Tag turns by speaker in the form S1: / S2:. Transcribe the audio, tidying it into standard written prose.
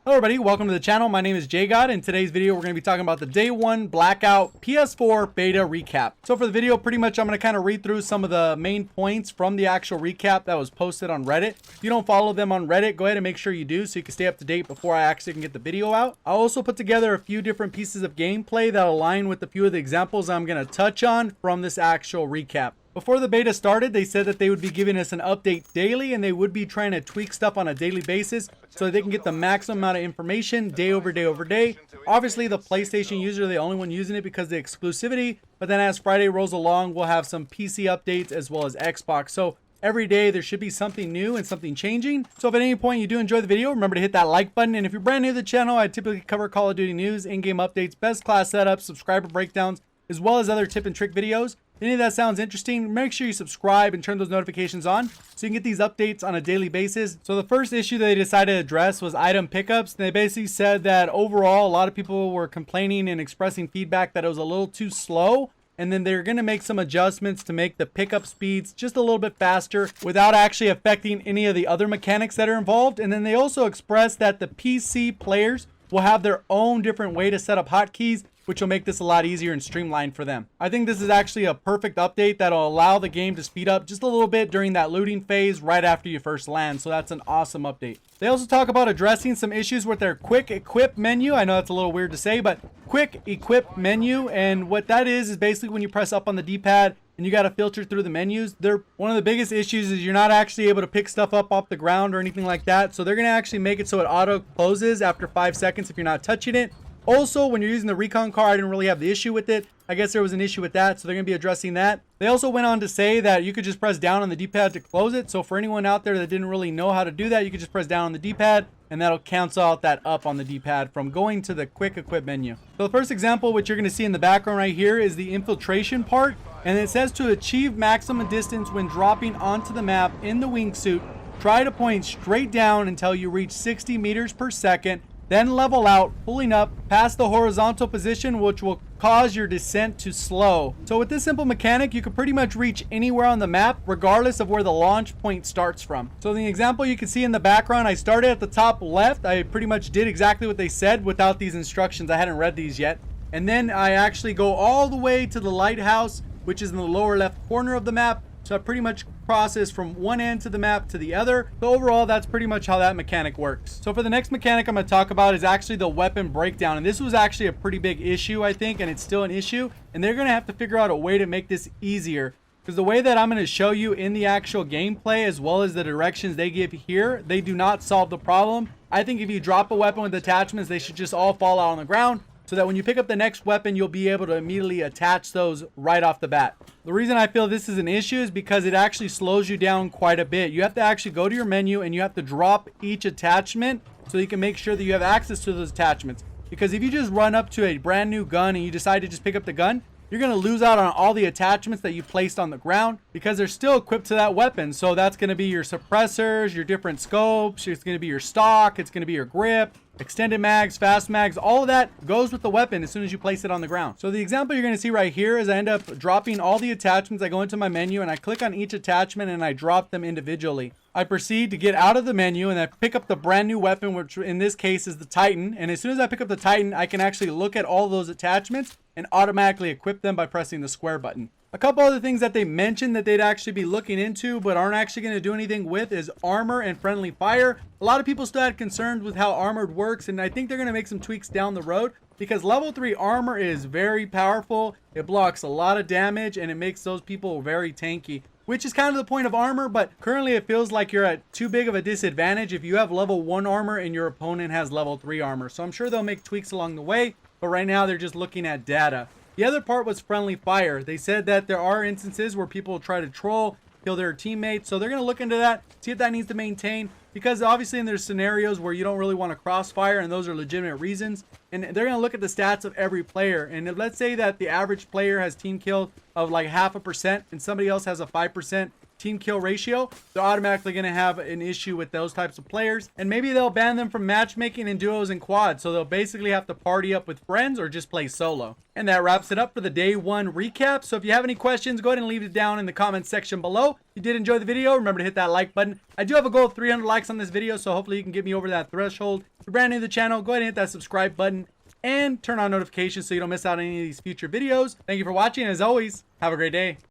S1: Hello everybody, welcome to the channel. My name is JGod. In today's video, we're going to be talking about the Day 1 Blackout PS4 Beta Recap. So for the video, pretty much I'm going to kind of read through some of the main points from the actual recap that was posted on Reddit. If you don't follow them on Reddit, go ahead and make sure you do so you can stay up to date before I actually can get the video out. I also put together a few different pieces of gameplay that align with a few of the examples I'm going to touch on from this actual recap. Before the beta started, they said that they would be giving us an update daily and they would be trying to tweak stuff on a daily basis so that they can get the maximum amount of information day over day over day. Obviously, the PlayStation users are the only one using it because of the exclusivity, but then as Friday rolls along, we'll have some PC updates as well as Xbox. So every day there should be something new and something changing. So if at any point you do enjoy the video, remember to hit that like button. And if you're brand new to the channel, I typically cover Call of Duty news, in-game updates, best class setups, subscriber breakdowns, as well as other tip and trick videos. If any of that sounds interesting, make sure you subscribe and turn those notifications on so you can get these updates on a daily basis. So the first issue that they decided to address was item pickups. They basically said that overall, a lot of people were complaining and expressing feedback that it was a little too slow. And then they're going to make some adjustments to make the pickup speeds just a little bit faster without actually affecting any of the other mechanics that are involved. And then they also expressed that the PC players will have their own different way to set up hotkeys, which will make this a lot easier and streamlined for them. I think this is actually a perfect update that'll allow the game to speed up just a little bit during that looting phase right after you first land. So that's an awesome update. They also talk about addressing some issues with their quick equip menu. I know that's a little weird to say, but quick equip menu. And what that is basically when you press up on the D-pad and you got to filter through the menus. One of the biggest issues is you're not actually able to pick stuff up off the ground or anything like that. So they're going to actually make it so it auto closes after 5 seconds if you're not touching it. Also, when you're using the recon car, I didn't really have the issue with it. I guess there was an issue with that, so they're going to be addressing that. They also went on to say that you could just press down on the D-pad to close it. So for anyone out there that didn't really know how to do that, you could just press down on the D-pad, and that'll cancel out that up on the D-pad from going to the quick equip menu. So the first example, which you're going to see in the background right here, is the infiltration part. And it says to achieve maximum distance when dropping onto the map in the wingsuit, try to point straight down until you reach 60 meters per second. Then level out, pulling up past the horizontal position, which will cause your descent to slow. So with this simple mechanic, you can pretty much reach anywhere on the map, regardless of where the launch point starts from. So the example you can see in the background, I started at the top left. I pretty much did exactly what they said without these instructions. I hadn't read these yet. And then I actually go all the way to the lighthouse, which is in the lower left corner of the map. So I pretty much process from one end to the map to the other. So overall, that's pretty much how that mechanic works. So for the next mechanic I'm going to talk about is actually the weapon breakdown. And this was actually a pretty big issue, I think, and it's still an issue. And they're going to have to figure out a way to make this easier. Because the way that I'm going to show you in the actual gameplay, as well as the directions they give here, they do not solve the problem. I think if you drop a weapon with attachments, they should just all fall out on the ground, so that when you pick up the next weapon, you'll be able to immediately attach those right off the bat. The reason I feel this is an issue is because it actually slows you down quite a bit. You have to actually go to your menu and you have to drop each attachment so you can make sure that you have access to those attachments. Because if you just run up to a brand new gun and you decide to just pick up the gun, you're going to lose out on all the attachments that you placed on the ground because they're still equipped to that weapon. So that's going to be your suppressors, your different scopes, it's going to be your stock, it's going to be your grip, extended mags, fast mags, all of that goes with the weapon as soon as you place it on the ground. So the example you're going to see right here is I end up dropping all the attachments. I go into my menu and I click on each attachment and I drop them individually. I proceed to get out of the menu and I pick up the brand new weapon, which in this case is the Titan. And as soon as I pick up the Titan, I can actually look at all those attachments and automatically equip them by pressing the square button. A couple other things that they mentioned that they'd actually be looking into but aren't actually going to do anything with is armor and friendly fire. A lot of people still had concerns with how armored works, and I think they're going to make some tweaks down the road because level 3 armor is very powerful. It blocks a lot of damage and it makes those people very tanky, which is kind of the point of armor, but currently it feels like you're at too big of a disadvantage if you have level 1 armor and your opponent has level 3 armor. So I'm sure they'll make tweaks along the way, but right now they're just looking at data. The other part was friendly fire. They said that there are instances where people try to troll, kill their teammates. So they're going to look into that, see if that needs to maintain, because obviously there's scenarios where you don't really want to crossfire and those are legitimate reasons. And they're going to look at the stats of every player. And if, let's say that the average player has team kill of like 0.5% and somebody else has a 5%, team kill ratio, they're automatically going to have an issue with those types of players. And maybe they'll ban them from matchmaking in duos and quads. So they'll basically have to party up with friends or just play solo. And that wraps it up for the day 1 recap. So if you have any questions, go ahead and leave it down in the comment section below. If you did enjoy the video, remember to hit that like button. I do have a goal of 300 likes on this video, so hopefully you can get me over that threshold. If you're brand new to the channel, go ahead and hit that subscribe button and turn on notifications so you don't miss out on any of these future videos. Thank you for watching, and as always, have a great day.